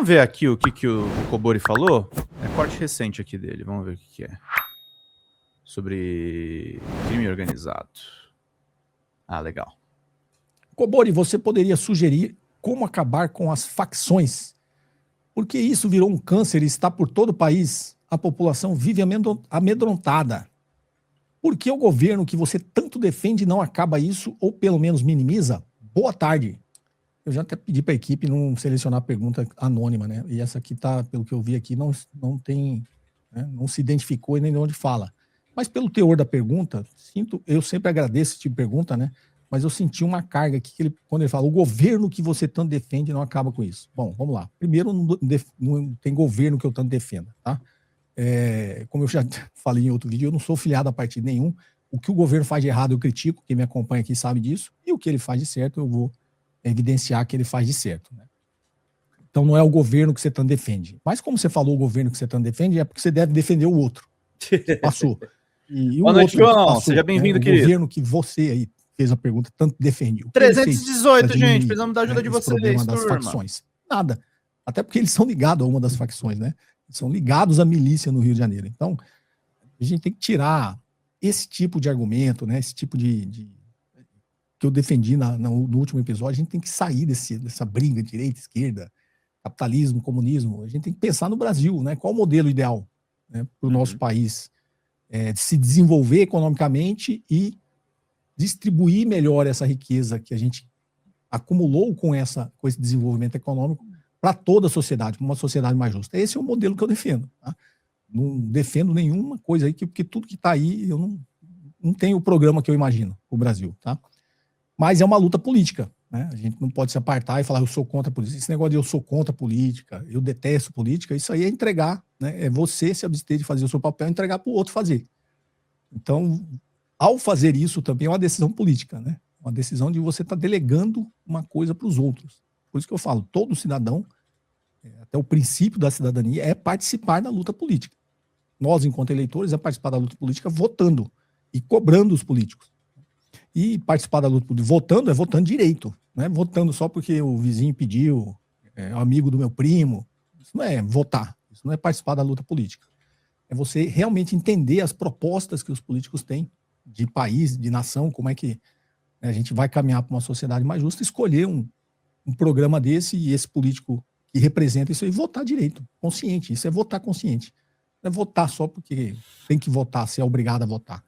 Vamos ver aqui o que o Cobori falou? É corte recente aqui dele, vamos ver o que é. Sobre crime organizado. Ah, legal. Cobori, você poderia sugerir como acabar com as facções? Porque isso virou um câncer e está por todo o país. A população vive amedrontada. Por que o governo que você tanto defende não acaba isso ou pelo menos minimiza? Boa tarde. Eu já até pedi para a equipe não selecionar pergunta anônima, né? E essa aqui tá, pelo que eu vi aqui, não tem, né? Não se identificou e nem de onde fala. Mas pelo teor da pergunta, eu sempre agradeço esse tipo de pergunta, né? Mas eu senti uma carga aqui quando ele fala, o governo que você tanto defende não acaba com isso. Bom, vamos lá. Primeiro, não tem governo que eu tanto defenda, tá? Como eu já falei em outro vídeo, eu não sou filiado a partido nenhum. O que o governo faz de errado eu critico, quem me acompanha aqui sabe disso, e o que ele faz de certo eu vou evidenciar que ele faz de certo, né? Então não é o governo que você tanto defende. Mas como você falou o governo que você tanto defende, é porque você deve defender o outro. Você passou. E Boa noite, João. Seja bem-vindo, né? querido. O governo que você aí fez a pergunta tanto defende. 318, gente. Precisamos da ajuda de vocês, problema das facções. Nada. Até porque eles são ligados a uma das facções, né? Eles são ligados à milícia no Rio de Janeiro. Então, a gente tem que tirar esse tipo de argumento, né? Esse tipo de que eu defendi no último episódio. A gente tem que sair dessa briga direita, esquerda, capitalismo, comunismo. A gente tem que pensar no Brasil, né? Qual o modelo ideal, né, para o nosso país de se desenvolver economicamente e distribuir melhor essa riqueza que a gente acumulou com esse desenvolvimento econômico para toda a sociedade, para uma sociedade mais justa. Esse é o modelo que eu defendo. Tá? Não defendo nenhuma coisa aí, porque tudo que está aí, eu não tenho o programa que eu imagino para o Brasil. Tá? Mas é uma luta política. Né? A gente não pode se apartar e falar eu sou contra a política. Esse negócio de eu sou contra a política, eu detesto política, isso aí é entregar, né? É você se abster de fazer o seu papel e entregar para o outro fazer. Então, ao fazer isso também é uma decisão política, né? Uma decisão de você estar delegando uma coisa para os outros. Por isso que eu falo, todo cidadão, até o princípio da cidadania, é participar da luta política. Nós, enquanto eleitores, é participar da luta política votando e cobrando os políticos. E participar da luta política votando é votando direito, não é votando só porque o vizinho pediu, amigo do meu primo. Isso não é votar, isso não é participar da luta política. É você realmente entender as propostas que os políticos têm de país, de nação, como é que a gente vai caminhar para uma sociedade mais justa, escolher um programa desse e esse político que representa isso e votar direito, consciente. Isso é votar consciente. Não é votar só porque tem que votar, ser obrigado a votar.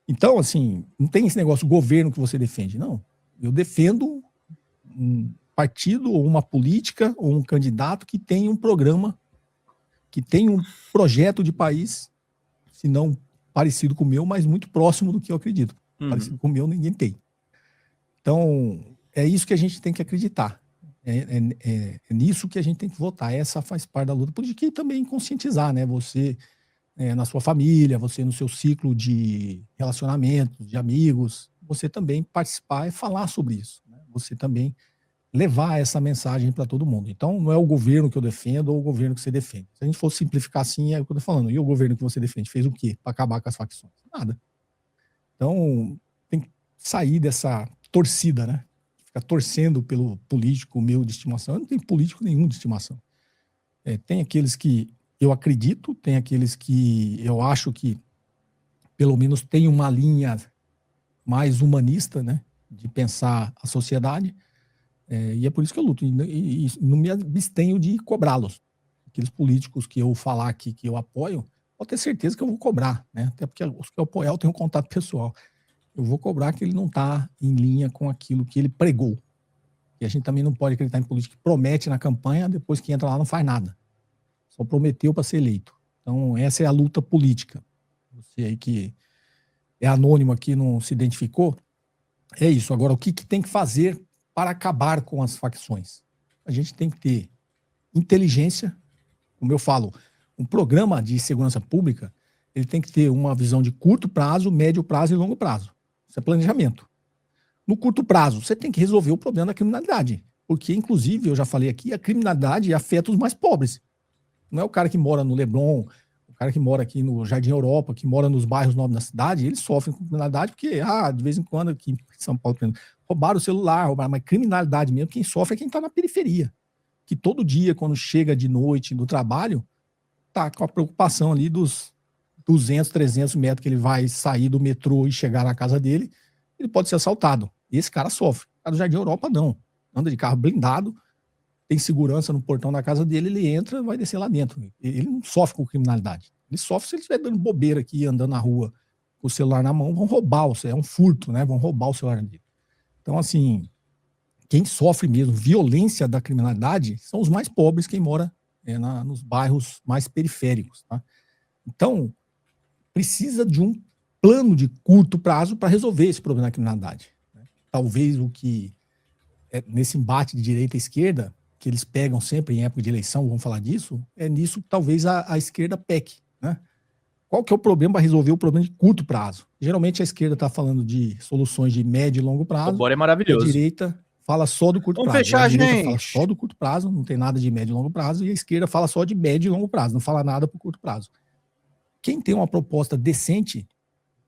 Então, assim, não tem esse negócio governo que você defende, não. Eu defendo um partido ou uma política ou um candidato que tem um programa, que tem um projeto de país, se não parecido com o meu, mas muito próximo do que eu acredito. Parecido com o meu, ninguém tem. Então, é isso que a gente tem que acreditar. É nisso que a gente tem que votar. Essa faz parte da luta política e também conscientizar, né? Você, na sua família, você no seu ciclo de relacionamento, de amigos, você também participar e falar sobre isso. Né? Você também levar essa mensagem para todo mundo. Então, não é o governo que eu defendo ou o governo que você defende. Se a gente fosse simplificar assim, é o que eu estou falando. E o governo que você defende fez o quê para acabar com as facções? Nada. Então, tem que sair dessa torcida, né? Ficar torcendo pelo político meu de estimação. Eu não tenho político nenhum de estimação. Tem aqueles que eu acredito, tem aqueles que eu acho que, pelo menos, tem uma linha mais humanista, né? De pensar a sociedade. E é por isso que eu luto. E não me abstenho de cobrá-los. Aqueles políticos que eu falar aqui que eu apoio, pode ter certeza que eu vou cobrar, né? Até porque os que eu apoiar eu tenho um contato pessoal. Eu vou cobrar que ele não está em linha com aquilo que ele pregou. E a gente também não pode acreditar em político que promete na campanha, depois que entra lá não faz nada. Só prometeu para ser eleito. Então, essa é a luta política. Você aí que é anônimo aqui, não se identificou, é isso. Agora, o que tem que fazer para acabar com as facções? A gente tem que ter inteligência, como eu falo, um programa de segurança pública, ele tem que ter uma visão de curto prazo, médio prazo e longo prazo. Isso é planejamento. No curto prazo, você tem que resolver o problema da criminalidade, porque, inclusive, eu já falei aqui, a criminalidade afeta os mais pobres. Não é o cara que mora no Leblon, o cara que mora aqui no Jardim Europa, que mora nos bairros nobres da cidade, eles sofrem com criminalidade porque, de vez em quando, aqui em São Paulo, roubaram o celular, mas criminalidade mesmo, quem sofre é quem está na periferia. que todo dia, quando chega de noite do trabalho, tá com a preocupação ali dos 200, 300 metros que ele vai sair do metrô e chegar na casa dele, ele pode ser assaltado. E esse cara sofre. O cara do Jardim Europa, não. Anda de carro blindado, tem segurança no portão da casa dele, ele entra, vai descer lá dentro. Ele não sofre com criminalidade. Ele sofre se ele estiver dando bobeira aqui, andando na rua com o celular na mão, vão roubar, é um furto, né? Vão roubar o celular dele. Então, assim, quem sofre mesmo violência da criminalidade são os mais pobres, quem mora nos bairros mais periféricos, tá? Então, precisa de um plano de curto prazo para resolver esse problema da criminalidade. Talvez o que, nesse embate de direita e esquerda, que eles pegam sempre em época de eleição, vamos falar disso, é nisso que talvez a esquerda peque, né? Qual que é o problema para resolver o problema de curto prazo? Geralmente a esquerda está falando de soluções de médio e longo prazo. O Bora é maravilhoso. A direita fala só do curto Vamos prazo. fechar, a direita gente. fala só do curto prazo, não tem nada de médio e longo prazo, e a esquerda fala só de médio e longo prazo, não fala nada para o curto prazo. Quem tem uma proposta decente,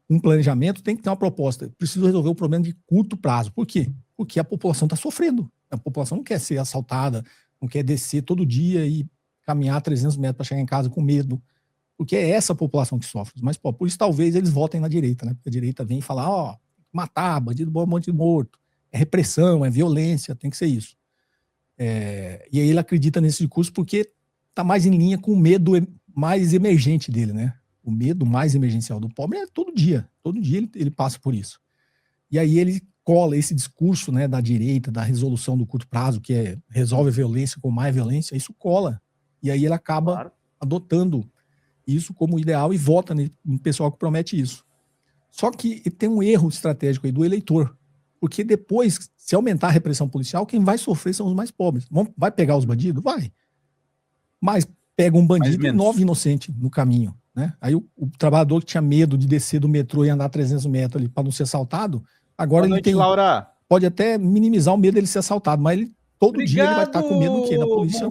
um planejamento, tem que ter uma proposta. Preciso resolver o problema de curto prazo. Por quê? Porque a população está sofrendo. A população não quer ser assaltada, não quer descer todo dia e caminhar 300 metros para chegar em casa com medo. Porque é essa população que sofre. Mas, pô, por isso talvez eles votem na direita, né? Porque a direita vem falar, ó, matar, bandido bom, bandido morto. É repressão, é violência, tem que ser isso. E aí ele acredita nesse discurso porque está mais em linha com o medo mais emergente dele, né? O medo mais emergencial do pobre é todo dia ele passa por isso. E aí ele cola esse discurso, né, da direita, da resolução do curto prazo, que resolve a violência com mais violência, isso cola. E aí ele acaba adotando isso como ideal e vota no pessoal que promete isso. Só que tem um erro estratégico aí do eleitor, porque depois, se aumentar a repressão policial, quem vai sofrer são os mais pobres. Vai pegar os bandidos? Vai. Mas pega um bandido e 9 inocentes no caminho, né? Aí o trabalhador que tinha medo de descer do metrô e andar 300 metros ali para não ser assaltado, agora Boa noite, Laura. Pode até minimizar o medo dele ser assaltado, mas todo dia ele vai estar com medo do quê? Da polícia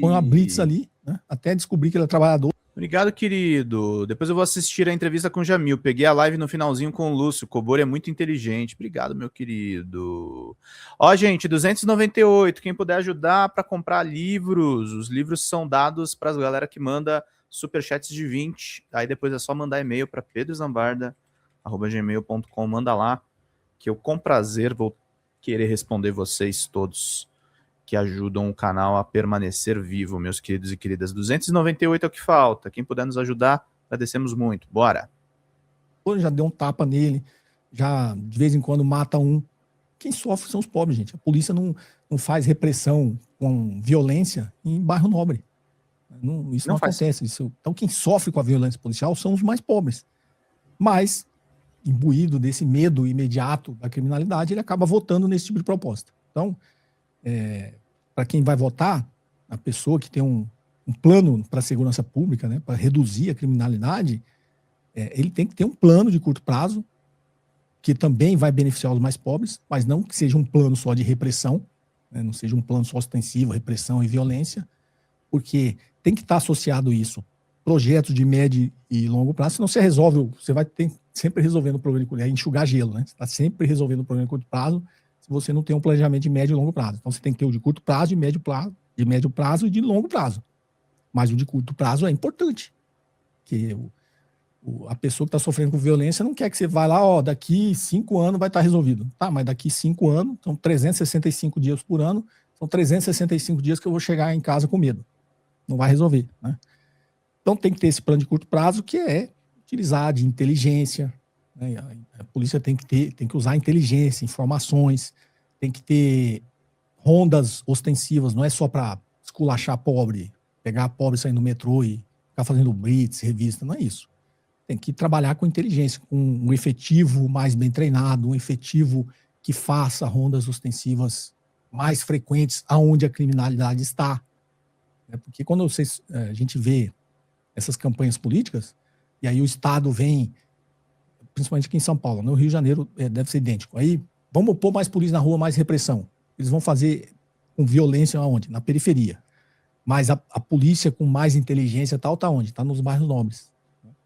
põe uma blitz ali, né? Até descobrir que ele é trabalhador. Obrigado, querido. Depois eu vou assistir a entrevista com o Jamil. Peguei a live no finalzinho com o Lúcio. O Cobor é muito inteligente. Obrigado, meu querido. Ó, gente, 298. Quem puder ajudar para comprar livros. Os livros são dados para a galera que manda superchats de 20. Aí depois é só mandar e-mail para pedrozambarda@gmail.com. Manda lá, que eu com prazer vou querer responder vocês todos que ajudam o canal a permanecer vivo, meus queridos e queridas. 298 é o que falta. Quem puder nos ajudar, agradecemos muito. Bora! Já deu um tapa nele, já de vez em quando mata um. Quem sofre são os pobres, gente. A polícia não faz repressão com violência em bairro nobre. Isso não acontece. Então quem sofre com a violência policial são os mais pobres. Mas, imbuído desse medo imediato da criminalidade, ele acaba votando nesse tipo de proposta. Então, para quem vai votar, a pessoa que tem um plano para a segurança pública, né, para reduzir a criminalidade, ele tem que ter um plano de curto prazo, que também vai beneficiar os mais pobres, mas não que seja um plano só de repressão, né, não seja um plano só ostensivo, repressão e violência, porque tem que estar associado isso, projetos de médio e longo prazo, senão você resolve, você vai ter sempre resolvendo o problema de curto prazo, enxugar gelo, né? Você está sempre resolvendo o problema de curto prazo, se você não tem um planejamento de médio e longo prazo. Então você tem que ter o de curto prazo, de médio prazo e de longo prazo. Mas o de curto prazo é importante, porque a pessoa que está sofrendo com violência não quer que você vá lá, ó, daqui 5 anos vai estar resolvido. Tá, mas daqui 5 anos, são 365 dias por ano, são 365 dias que eu vou chegar em casa com medo. Não vai resolver, né? Então tem que ter esse plano de curto prazo, que é utilizar de inteligência, né? A polícia tem que usar inteligência, informações, tem que ter rondas ostensivas, não é só para esculachar pobre, pegar pobre saindo do metrô e ficar fazendo blitz, revista, não é isso. Tem que trabalhar com inteligência, com um efetivo mais bem treinado, um efetivo que faça rondas ostensivas mais frequentes aonde a criminalidade está. Porque quando a gente vê essas campanhas políticas, e aí o Estado vem, principalmente aqui em São Paulo, no Rio de Janeiro deve ser idêntico. Aí vamos pôr mais polícia na rua, mais repressão. Eles vão fazer com violência aonde? Na periferia. Mas a polícia com mais inteligência e tal, tá onde? Tá nos bairros nobres.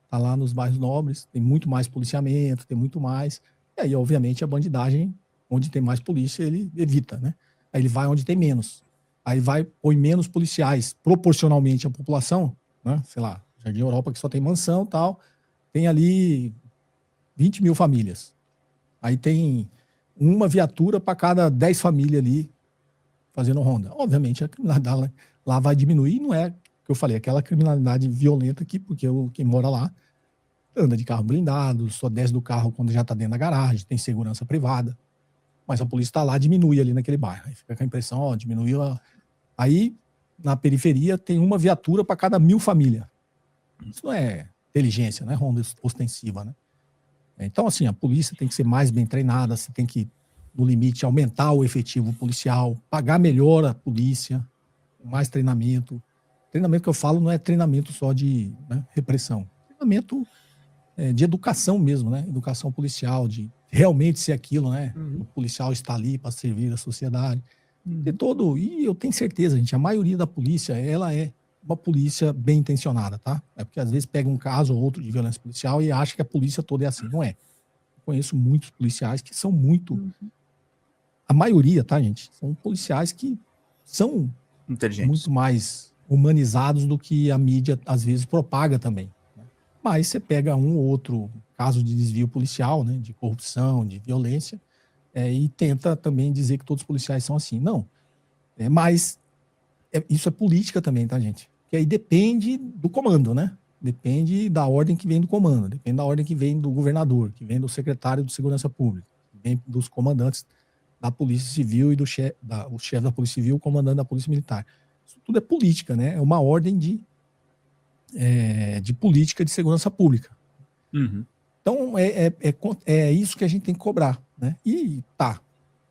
Tá lá nos bairros nobres, tem muito mais policiamento, tem muito mais. E aí, obviamente, a bandidagem, onde tem mais polícia, ele evita, né? Aí ele vai onde tem menos. aí põe menos policiais proporcionalmente à população, né? Sei lá, Jardim Europa, que só tem mansão e tal, tem ali 20 mil famílias. Aí tem uma viatura para cada 10 famílias ali fazendo ronda. Obviamente, a criminalidade lá vai diminuir, não é o que eu falei, aquela criminalidade violenta aqui, porque quem mora lá anda de carro blindado, só desce do carro quando já está dentro da garagem, tem segurança privada. Mas a polícia está lá, diminui ali naquele bairro. Aí fica com a impressão, ó, diminuiu. Aí, na periferia, tem uma viatura para cada 1000 famílias. Isso não é inteligência, não é ronda ostensiva, né? Então, assim, a polícia tem que ser mais bem treinada, você tem que, no limite, aumentar o efetivo policial, pagar melhor a polícia, mais treinamento. Treinamento que eu falo não é treinamento só de, né, repressão. Treinamento de educação mesmo, né? Educação policial, de realmente ser aquilo, né? O policial está ali para servir a sociedade. E eu tenho certeza, gente, a maioria da polícia, ela é uma polícia bem intencionada, tá? É porque às vezes pega um caso ou outro de violência policial e acha que a polícia toda é assim. Não é. Eu conheço muitos policiais que são muito... A maioria, tá, gente? São policiais que são muito mais humanizados do que a mídia às vezes propaga também. Mas você pega um ou outro caso de desvio policial, né, de corrupção, de violência, e tenta também dizer que todos os policiais são assim. Não. Mas isso é política também, tá, gente? Que aí depende do comando, né? Depende da ordem que vem do comando, depende da ordem que vem do governador, que vem do secretário de Segurança Pública, que vem dos comandantes da Polícia Civil e o chefe da Polícia Civil, o comandante da Polícia Militar. Isso tudo é política, né? É uma ordem de política de segurança pública. Então, é isso que a gente tem que cobrar, né? E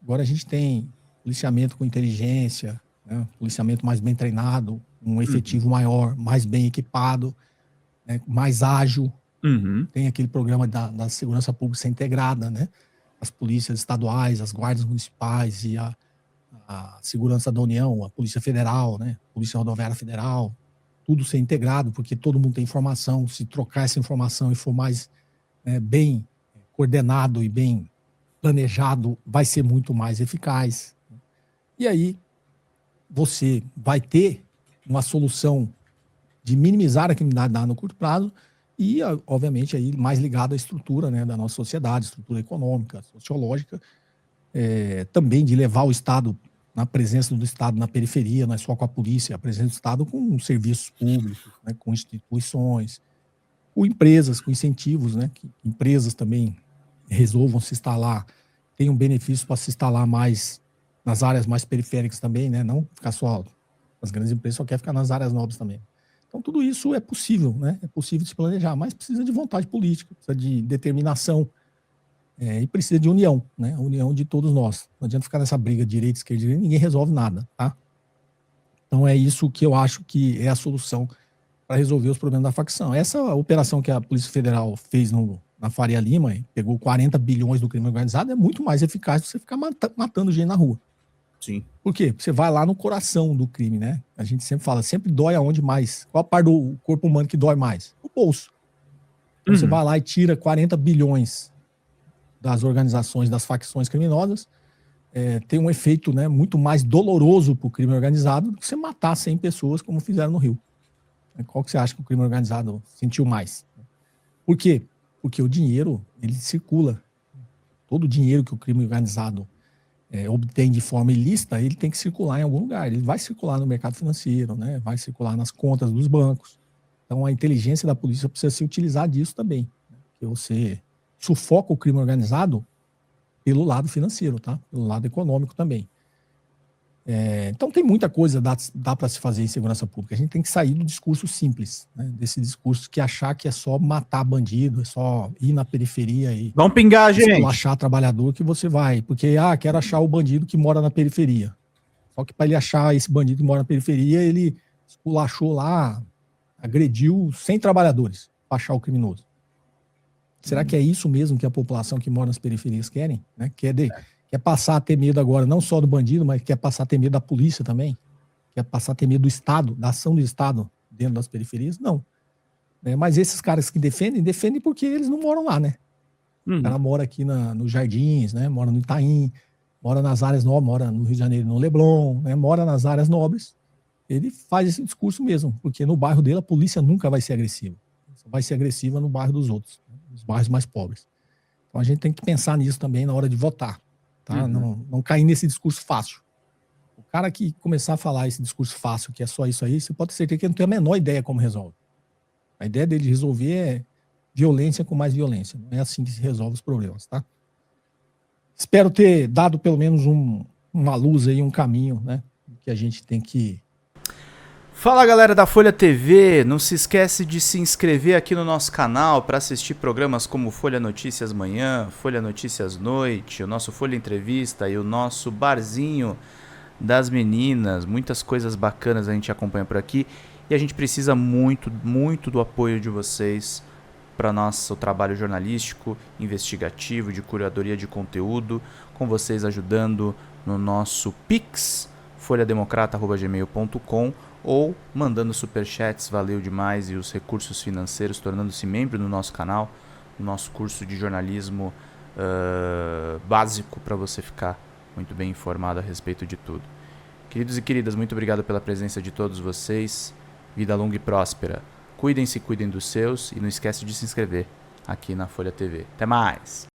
agora a gente tem policiamento com inteligência, né? Policiamento mais bem treinado, um efetivo maior, mais bem equipado, né? Mais ágil. Tem aquele programa da segurança pública integrada, né? As polícias estaduais, as guardas municipais e a segurança da União, a Polícia Federal, né? Polícia Rodoviária Federal, tudo ser integrado, porque todo mundo tem informação. Se trocar essa informação e for mais bem coordenado e bem planejado, vai ser muito mais eficaz. E aí você vai ter uma solução de minimizar a criminalidade no curto prazo e, obviamente, aí mais ligado à estrutura, né, da nossa sociedade, estrutura econômica, sociológica, também de levar o Estado, na presença do Estado na periferia, não é só com a polícia, a presença do Estado com serviços públicos, né, com instituições, com empresas, com incentivos, né, que empresas também resolvam se instalar, tenham benefícios para se instalar mais nas áreas mais periféricas também, né, não ficar só, as grandes empresas só querem ficar nas áreas nobres também. Então tudo isso é possível, né, é possível de se planejar, mas precisa de vontade política, precisa de determinação, e precisa de união, né? A união de todos nós. Não adianta ficar nessa briga de direita, esquerda, direita, ninguém resolve nada, tá? Então é isso que eu acho que é a solução para resolver os problemas da facção. Essa operação que a Polícia Federal fez na Faria Lima, pegou 40 bilhões do crime organizado, é muito mais eficaz do que você ficar matando gente na rua. Sim. Por quê? Porque você vai lá no coração do crime, né? A gente sempre fala, sempre dói aonde mais. Qual a parte do corpo humano que dói mais? O bolso. Então você vai lá e tira 40 bilhões das organizações, das facções criminosas, tem um efeito, né, muito mais doloroso para o crime organizado do que você matar 100 pessoas como fizeram no Rio. Qual que você acha que o crime organizado sentiu mais? Por quê? Porque o dinheiro, ele circula. Todo o dinheiro que o crime organizado obtém de forma ilícita, ele tem que circular em algum lugar. Ele vai circular no mercado financeiro, né, vai circular nas contas dos bancos. Então a inteligência da polícia precisa se utilizar disso também. Né, que você sufoca o crime organizado pelo lado financeiro, tá? Pelo lado econômico também. Então tem muita coisa dá para se fazer em segurança pública. A gente tem que sair do discurso simples, né? Desse discurso que achar que é só matar bandido, é só ir na periferia e vamos pingar, gente. Achar trabalhador que você vai. Porque, quero achar o bandido que mora na periferia. Só que para ele achar esse bandido que mora na periferia, ele esculachou lá, agrediu 100 trabalhadores para achar o criminoso. Será que é isso mesmo que a população que mora nas periferias querem? Né? Quer passar a ter medo agora, não só do bandido, mas quer passar a ter medo da polícia também? Quer passar a ter medo do Estado, da ação do Estado dentro das periferias? Não. Mas esses caras que defendem porque eles não moram lá, né? O cara mora aqui nos Jardins, né? Mora no Itaim, mora nas áreas nobres, mora no Rio de Janeiro, no Leblon, né, mora nas áreas nobres, ele faz esse discurso mesmo, porque no bairro dele a polícia nunca vai ser agressiva. Vai ser agressiva no bairro dos outros, nos bairros mais pobres. Então a gente tem que pensar nisso também na hora de votar, tá? Não cair nesse discurso fácil. O cara que começar a falar esse discurso fácil, que é só isso aí, você pode ter certeza que ele não tem a menor ideia como resolve. A ideia dele de resolver é violência com mais violência. Não é assim que se resolve os problemas, tá? Espero ter dado pelo menos uma luz aí, um caminho, né? Que a gente tem que... Fala, galera da Folha TV, não se esquece de se inscrever aqui no nosso canal para assistir programas como Folha Notícias Manhã, Folha Notícias Noite, o nosso Folha Entrevista e o nosso Barzinho das Meninas. Muitas coisas bacanas a gente acompanha por aqui e a gente precisa muito, muito do apoio de vocês para nosso trabalho jornalístico, investigativo, de curadoria de conteúdo, com vocês ajudando no nosso Pix, folhademocrata@gmail.com, ou mandando superchats, valeu demais, e os recursos financeiros, tornando-se membro do nosso canal, no nosso curso de jornalismo básico, para você ficar muito bem informado a respeito de tudo. Queridos e queridas, muito obrigado pela presença de todos vocês, vida longa e próspera. Cuidem-se, cuidem dos seus, e não esquece de se inscrever aqui na Folha TV. Até mais!